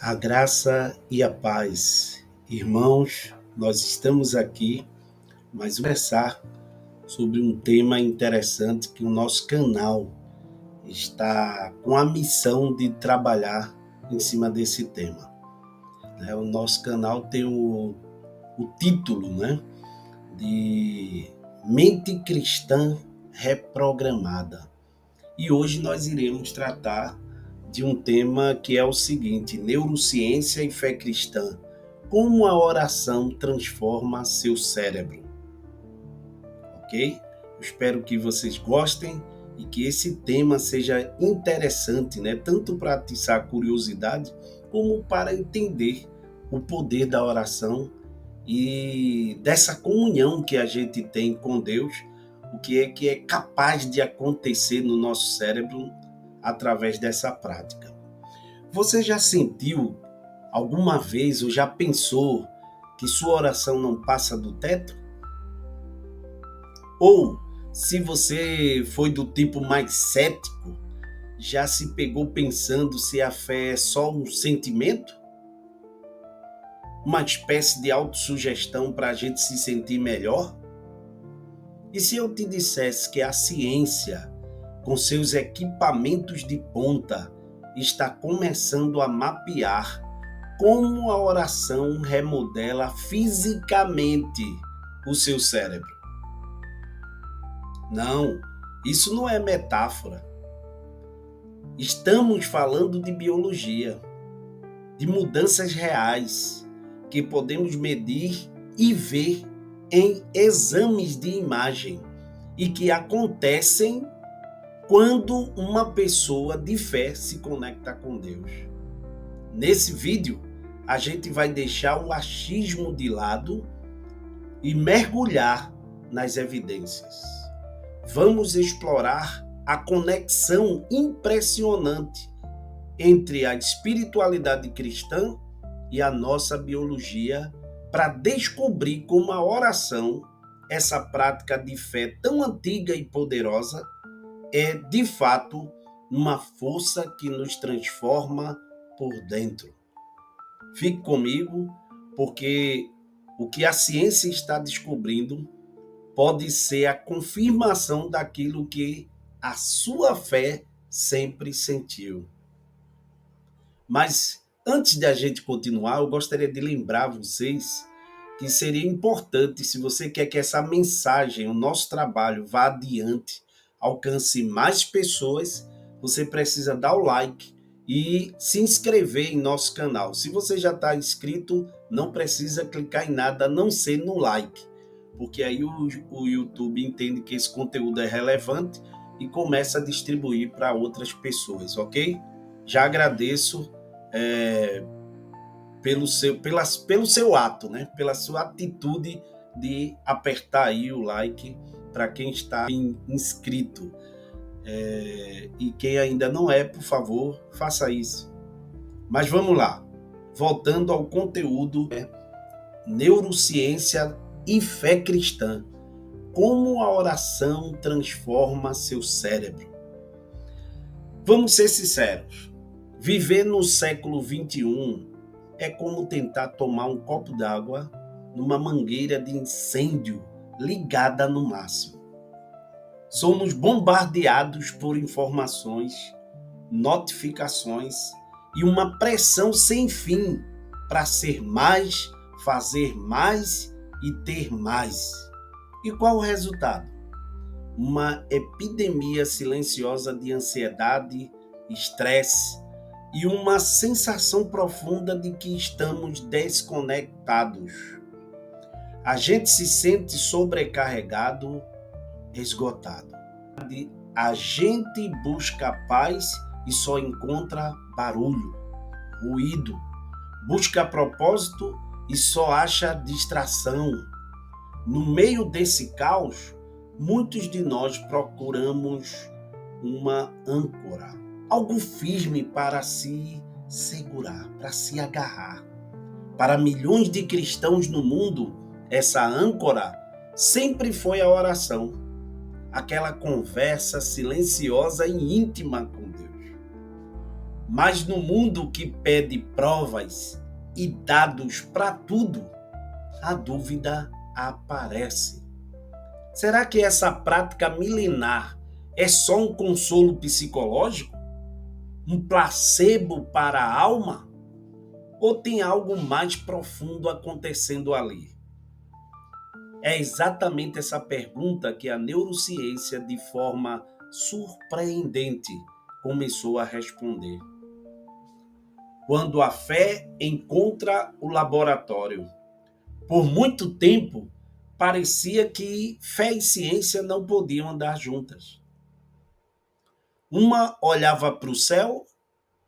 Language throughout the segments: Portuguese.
A graça e a paz. Irmãos, nós estamos aqui mais conversar sobre um tema interessante que o nosso canal está com a missão de trabalhar em cima desse tema. O nosso canal tem o título, de Mente Cristã Reprogramada. E hoje nós iremos tratar de um tema que é o seguinte: neurociência e fé cristã. Como a oração transforma seu cérebro. Ok? Eu espero que vocês gostem e que esse tema seja interessante, tanto para atiçar a curiosidade, como para entender o poder da oração e dessa comunhão que a gente tem com Deus, o que é capaz de acontecer no nosso cérebro através dessa prática. Você já sentiu alguma vez ou já pensou que sua oração não passa do teto? Ou, se você foi do tipo mais cético, já se pegou pensando se a fé é só um sentimento? Uma espécie de autossugestão para a gente se sentir melhor? E se eu te dissesse que a ciência, com seus equipamentos de ponta, está começando a mapear como a oração remodela fisicamente o seu cérebro? Não, isso não é metáfora. Estamos falando de biologia, de mudanças reais que podemos medir e ver em exames de imagem e que acontecem quando uma pessoa de fé se conecta com Deus. Nesse vídeo, a gente vai deixar o achismo de lado e mergulhar nas evidências. Vamos explorar a conexão impressionante entre a espiritualidade cristã e a nossa biologia para descobrir como a oração, essa prática de fé tão antiga e poderosa, é de fato uma força que nos transforma por dentro. Fique comigo, porque o que a ciência está descobrindo pode ser a confirmação daquilo que a sua fé sempre sentiu. Mas antes de a gente continuar, eu gostaria de lembrar vocês que seria importante, se você quer que essa mensagem, o nosso trabalho, vá adiante, alcance mais pessoas, você precisa dar o like e se inscrever em nosso canal. Se você já está inscrito, não precisa clicar em nada a não ser no like, porque aí o YouTube entende que esse conteúdo é relevante e começa a distribuir para outras pessoas, ok? Já agradeço pelo seu ato, pela sua atitude de apertar aí o like para quem está inscrito. E quem ainda não é, por favor, faça isso. Mas vamos lá. Voltando ao conteúdo, neurociência e fé cristã. Como a oração transforma seu cérebro. Vamos ser sinceros. Viver no século XXI é como tentar tomar um copo d'água numa mangueira de incêndio ligada no máximo. Somos bombardeados por informações, notificações e uma pressão sem fim para ser mais, fazer mais e ter mais. E qual o resultado? Uma epidemia silenciosa de ansiedade, estresse e uma sensação profunda de que estamos desconectados. A gente se sente sobrecarregado, esgotado. A gente busca paz e só encontra barulho, ruído. Busca propósito e só acha distração. No meio desse caos, muitos de nós procuramos uma âncora, algo firme para se segurar, para se agarrar. Para milhões de cristãos no mundo, essa âncora sempre foi a oração, aquela conversa silenciosa e íntima com Deus. Mas no mundo que pede provas e dados para tudo, a dúvida aparece. Será que essa prática milenar é só um consolo psicológico? Um placebo para a alma? Ou tem algo mais profundo acontecendo ali? É exatamente essa pergunta que a neurociência, de forma surpreendente, começou a responder. Quando a fé encontra o laboratório. Por muito tempo, parecia que fé e ciência não podiam andar juntas. Uma olhava para o céu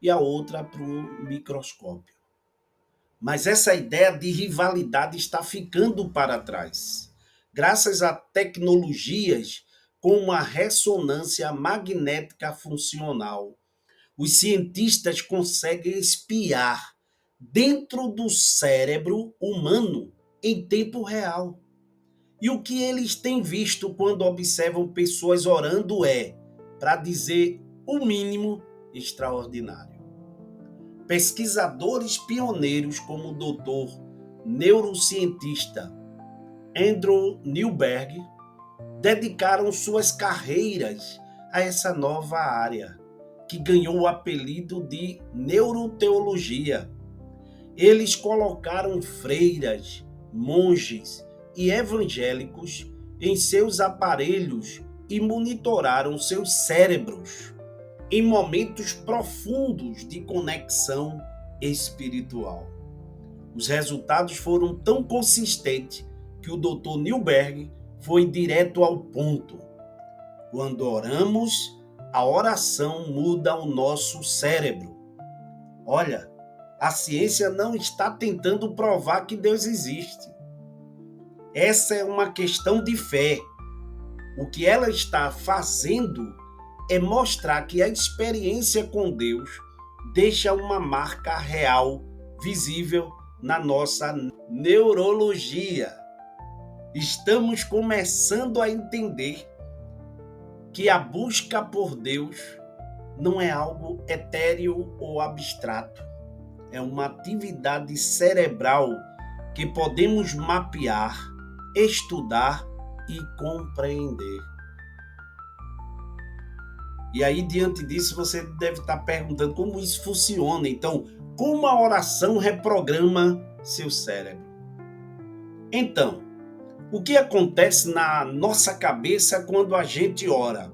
e a outra para o microscópio. Mas essa ideia de rivalidade está ficando para trás, graças a tecnologias como a ressonância magnética funcional. Os cientistas conseguem espiar dentro do cérebro humano em tempo real. E o que eles têm visto quando observam pessoas orando é, para dizer o mínimo, extraordinário. Pesquisadores pioneiros como o doutor neurocientista Andrew Newberg dedicaram suas carreiras a essa nova área, que ganhou o apelido de neuroteologia. Eles colocaram freiras, monges e evangélicos em seus aparelhos e monitoraram seus cérebros em momentos profundos de conexão espiritual. Os resultados foram tão consistentes que o Dr. Newberg foi direto ao ponto. Quando oramos, a oração muda o nosso cérebro. Olha, a ciência não está tentando provar que Deus existe. Essa é uma questão de fé. O que ela está fazendo é mostrar que a experiência com Deus deixa uma marca real, visível na nossa neurologia. Estamos começando a entender que a busca por Deus não é algo etéreo ou abstrato. É uma atividade cerebral que podemos mapear, estudar e compreender. E aí, diante disso, você deve estar perguntando como isso funciona. Então, como a oração reprograma seu cérebro? Então, o que acontece na nossa cabeça quando a gente ora?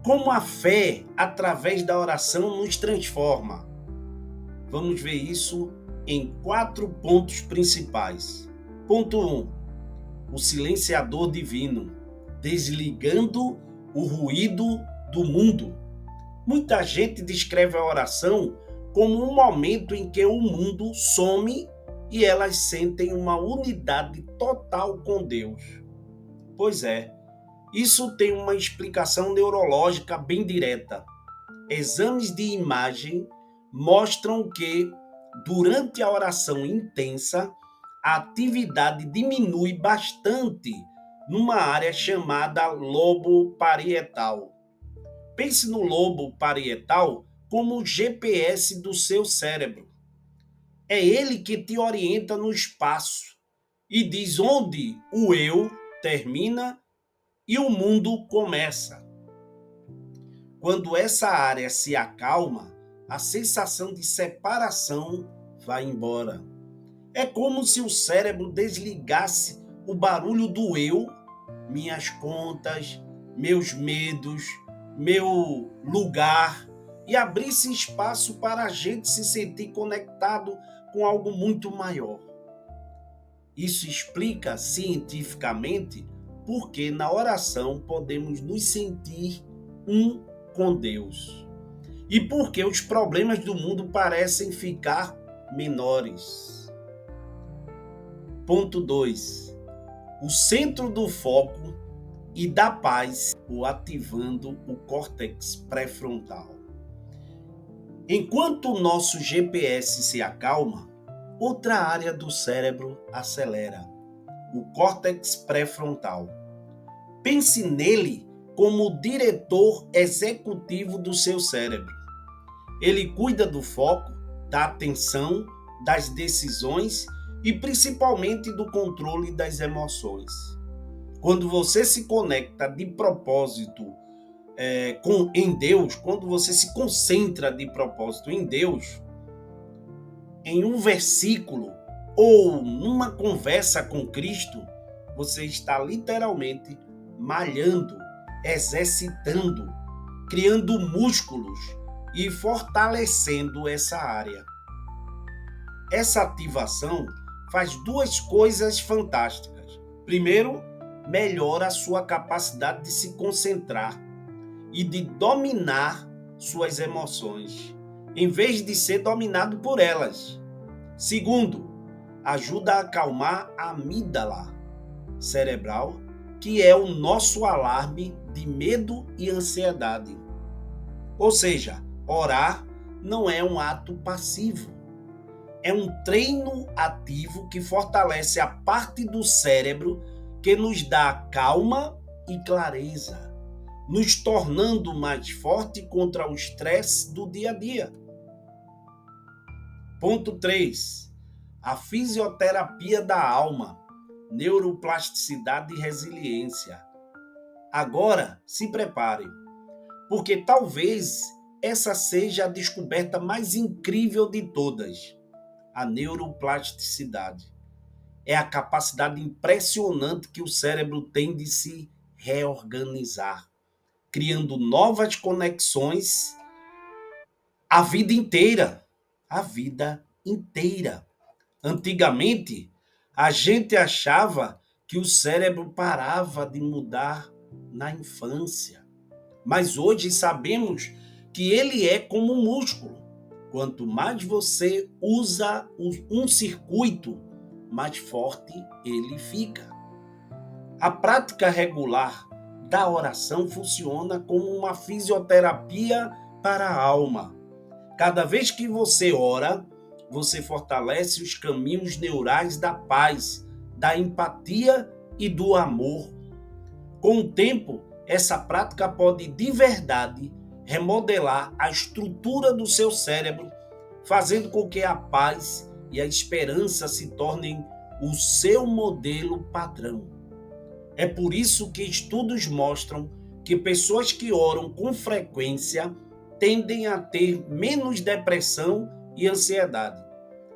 Como a fé, através da oração, nos transforma? Vamos ver isso em 4 pontos principais. Ponto 1. O silenciador divino, desligando o ruído do mundo. Muita gente descreve a oração como um momento em que o mundo some e elas sentem uma unidade total com Deus. Pois é, isso tem uma explicação neurológica bem direta. Exames de imagem mostram que, durante a oração intensa, a atividade diminui bastante numa área chamada lobo parietal. Pense no lobo parietal como o GPS do seu cérebro. É ele que te orienta no espaço e diz onde o eu termina e o mundo começa. Quando essa área se acalma, a sensação de separação vai embora. É como se o cérebro desligasse o barulho do eu, minhas contas, meus medos, meu lugar, e abrisse espaço para a gente se sentir conectado com algo muito maior. Isso explica cientificamente por que na oração podemos nos sentir um com Deus. E por que os problemas do mundo parecem ficar menores. Ponto 2. O centro do foco e da paz, o ativando o córtex pré-frontal. Enquanto o nosso GPS se acalma, outra área do cérebro acelera, o córtex pré-frontal. Pense nele como o diretor executivo do seu cérebro. Ele cuida do foco, da atenção, das decisões e principalmente do controle das emoções. Quando você se conecta de propósito em Deus, quando você se concentra de propósito em Deus, em um versículo ou numa conversa com Cristo, você está literalmente malhando, exercitando, criando músculos e fortalecendo essa área. Essa ativação faz duas coisas fantásticas. Primeiro, melhora a sua capacidade de se concentrar e de dominar suas emoções, em vez de ser dominado por elas. Segundo, ajuda a acalmar a amígdala cerebral, que é o nosso alarme de medo e ansiedade. Ou seja, orar não é um ato passivo, é um treino ativo que fortalece a parte do cérebro que nos dá calma e clareza, nos tornando mais forte contra o estresse do dia a dia. Ponto 3. A fisioterapia da alma, neuroplasticidade e resiliência. Agora, se prepare, porque talvez essa seja a descoberta mais incrível de todas. A neuroplasticidade é a capacidade impressionante que o cérebro tem de se reorganizar, criando novas conexões a vida inteira. A vida inteira. Antigamente, a gente achava que o cérebro parava de mudar na infância. Mas hoje sabemos que ele é como um músculo. Quanto mais você usa um circuito, mais forte ele fica. A prática regular da oração funciona como uma fisioterapia para a alma. Cada vez que você ora, você fortalece os caminhos neurais da paz, da empatia e do amor. Com o tempo, essa prática pode de verdade remodelar a estrutura do seu cérebro, fazendo com que a paz e a esperança se tornem o seu modelo padrão. É por isso que estudos mostram que pessoas que oram com frequência tendem a ter menos depressão e ansiedade.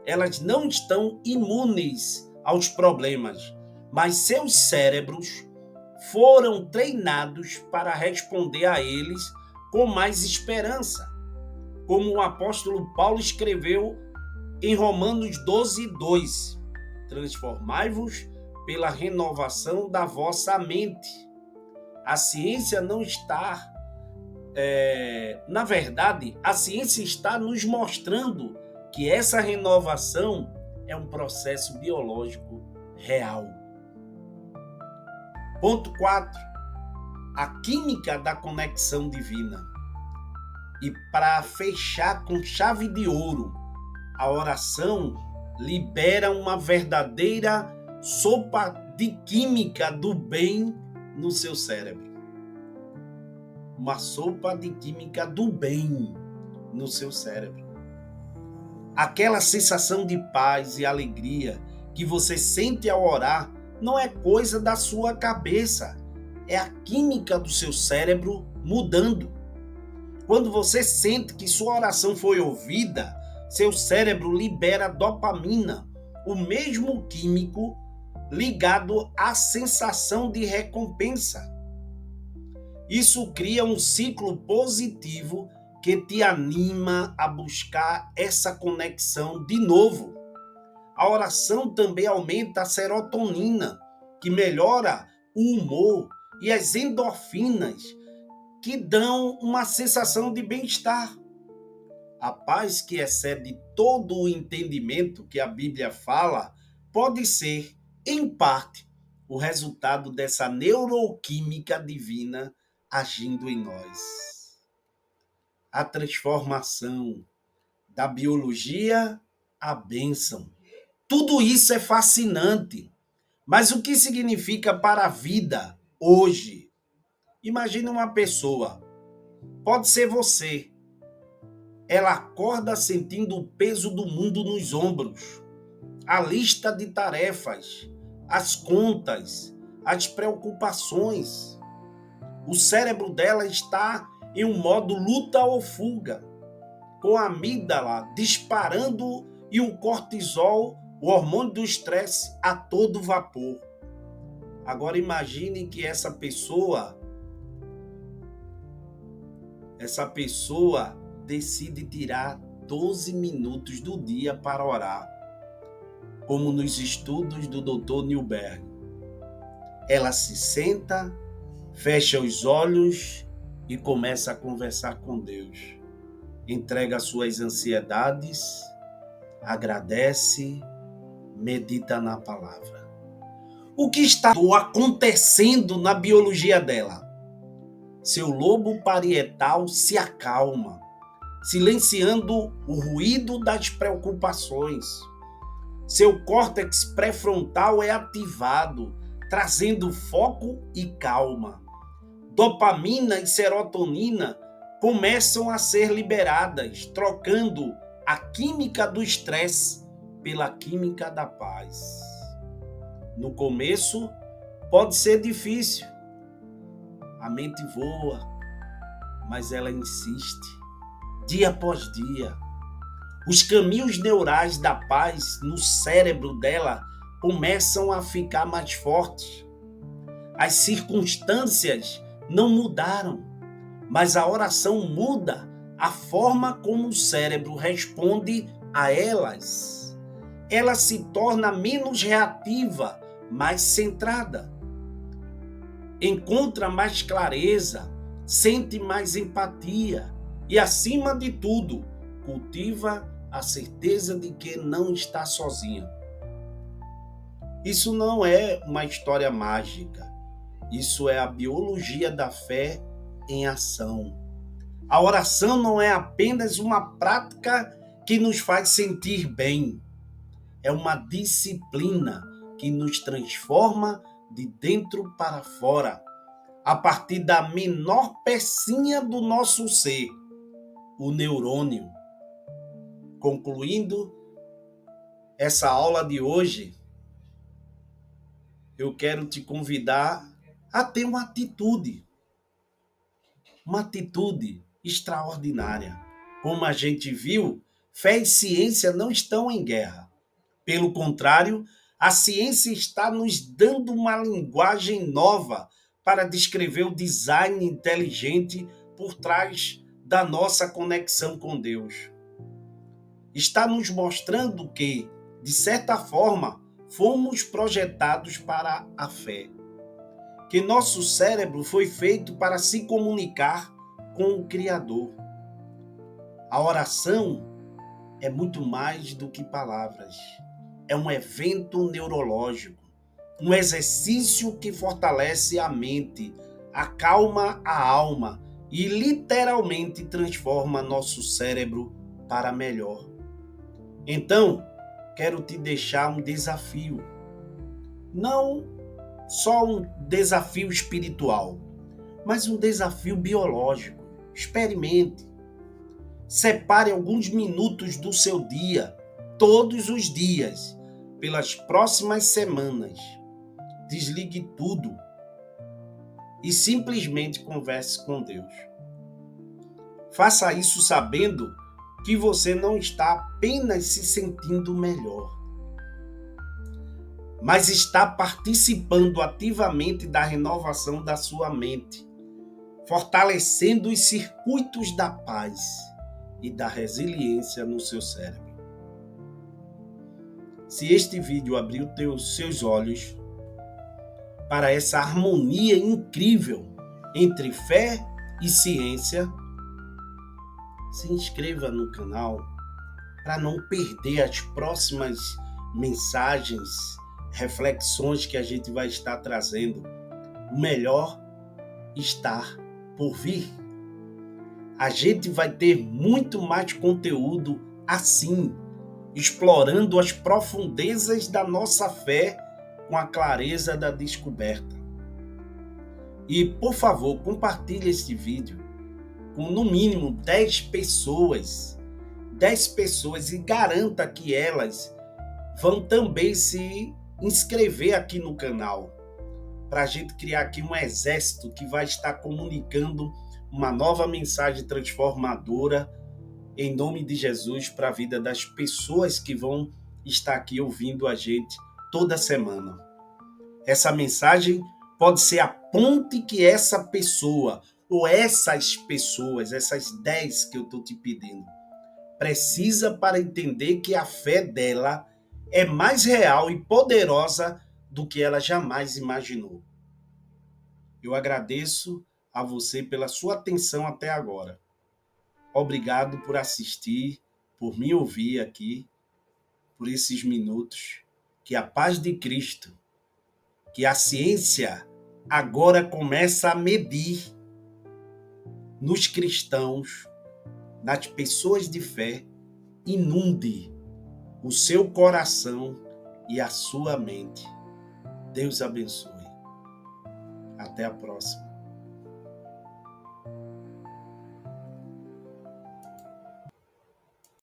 Elas não estão imunes aos problemas, mas seus cérebros foram treinados para responder a eles com mais esperança. Como o apóstolo Paulo escreveu em Romanos 12:2: transformai-vos pela renovação da vossa mente. A ciência não está... na verdade, a ciência está nos mostrando que essa renovação é um processo biológico real. Ponto 4. A química da conexão divina. E para fechar com chave de ouro, a oração libera uma verdadeira sopa de química do bem no seu cérebro. Uma sopa de química do bem no seu cérebro. Aquela sensação de paz e alegria que você sente ao orar não é coisa da sua cabeça, é a química do seu cérebro mudando. Quando você sente que sua oração foi ouvida, seu cérebro libera dopamina, o mesmo químico ligado à sensação de recompensa. Isso cria um ciclo positivo que te anima a buscar essa conexão de novo. A oração também aumenta a serotonina, que melhora o humor, e as endorfinas, que dão uma sensação de bem-estar. A paz que excede todo o entendimento que a Bíblia fala pode ser, em parte, o resultado dessa neuroquímica divina agindo em nós. A transformação da biologia à bênção. Tudo isso é fascinante. Mas o que significa para a vida hoje? Imagine uma pessoa, pode ser você, ela acorda sentindo o peso do mundo nos ombros, a lista de tarefas, as contas, as preocupações. O cérebro dela está em um modo luta ou fuga, com a amígdala disparando e o cortisol, o hormônio do estresse, a todo vapor. Agora imagine que essa pessoa decide tirar 12 minutos do dia para orar, como nos estudos do Dr. Newberg. Ela se senta, fecha os olhos e começa a conversar com Deus. Entrega suas ansiedades, agradece, medita na palavra. O que está acontecendo na biologia dela? Seu lobo parietal se acalma, silenciando o ruído das preocupações. Seu córtex pré-frontal é ativado, trazendo foco e calma. Dopamina e serotonina começam a ser liberadas, trocando a química do estresse pela química da paz. No começo, pode ser difícil. A mente voa, mas ela insiste, dia após dia. Os caminhos neurais da paz no cérebro dela começam a ficar mais fortes. As circunstâncias não mudaram, mas a oração muda a forma como o cérebro responde a elas. Ela se torna menos reativa, mais centrada. Encontra mais clareza, sente mais empatia e, acima de tudo, cultiva a certeza de que não está sozinha. Isso não é uma história mágica. Isso é a biologia da fé em ação. A oração não é apenas uma prática que nos faz sentir bem. É uma disciplina que nos transforma de dentro para fora, a partir da menor pecinha do nosso ser, o neurônio. Concluindo essa aula de hoje, eu quero te convidar a ter uma atitude extraordinária. Como a gente viu, fé e ciência não estão em guerra. Pelo contrário, a ciência está nos dando uma linguagem nova para descrever o design inteligente por trás da nossa conexão com Deus. Está nos mostrando que, de certa forma, fomos projetados para a fé. Que nosso cérebro foi feito para se comunicar com o Criador. A oração é muito mais do que palavras. É um evento neurológico, um exercício que fortalece a mente, acalma a alma e literalmente transforma nosso cérebro para melhor. Então, quero te deixar um desafio. Não só um desafio espiritual, mas um desafio biológico. Experimente. Separe alguns minutos do seu dia, todos os dias, pelas próximas semanas. Desligue tudo e simplesmente converse com Deus. Faça isso sabendo que você não está apenas se sentindo melhor, mas está participando ativamente da renovação da sua mente, fortalecendo os circuitos da paz e da resiliência no seu cérebro. Se este vídeo abriu seus olhos para essa harmonia incrível entre fé e ciência, se inscreva no canal para não perder as próximas mensagens, reflexões que a gente vai estar trazendo. O melhor está por vir. A gente vai ter muito mais conteúdo assim, explorando as profundezas da nossa fé com a clareza da descoberta. E, por favor, compartilhe este vídeo. com no mínimo 10 pessoas. 10 pessoas, e garanta que elas vão também se inscrever aqui no canal, para a gente criar aqui um exército que vai estar comunicando uma nova mensagem transformadora em nome de Jesus para a vida das pessoas que vão estar aqui ouvindo a gente toda semana. Essa mensagem pode ser a ponte que essa pessoa ou essas pessoas, essas 10 que eu estou te pedindo, precisa para entender que a fé dela é mais real e poderosa do que ela jamais imaginou. Eu agradeço a você pela sua atenção até agora. Obrigado por assistir, por me ouvir aqui, por esses minutos. Que a paz de Cristo, que a ciência agora começa a medir nos cristãos, nas pessoas de fé, inunde o seu coração e a sua mente. Deus abençoe. Até a próxima.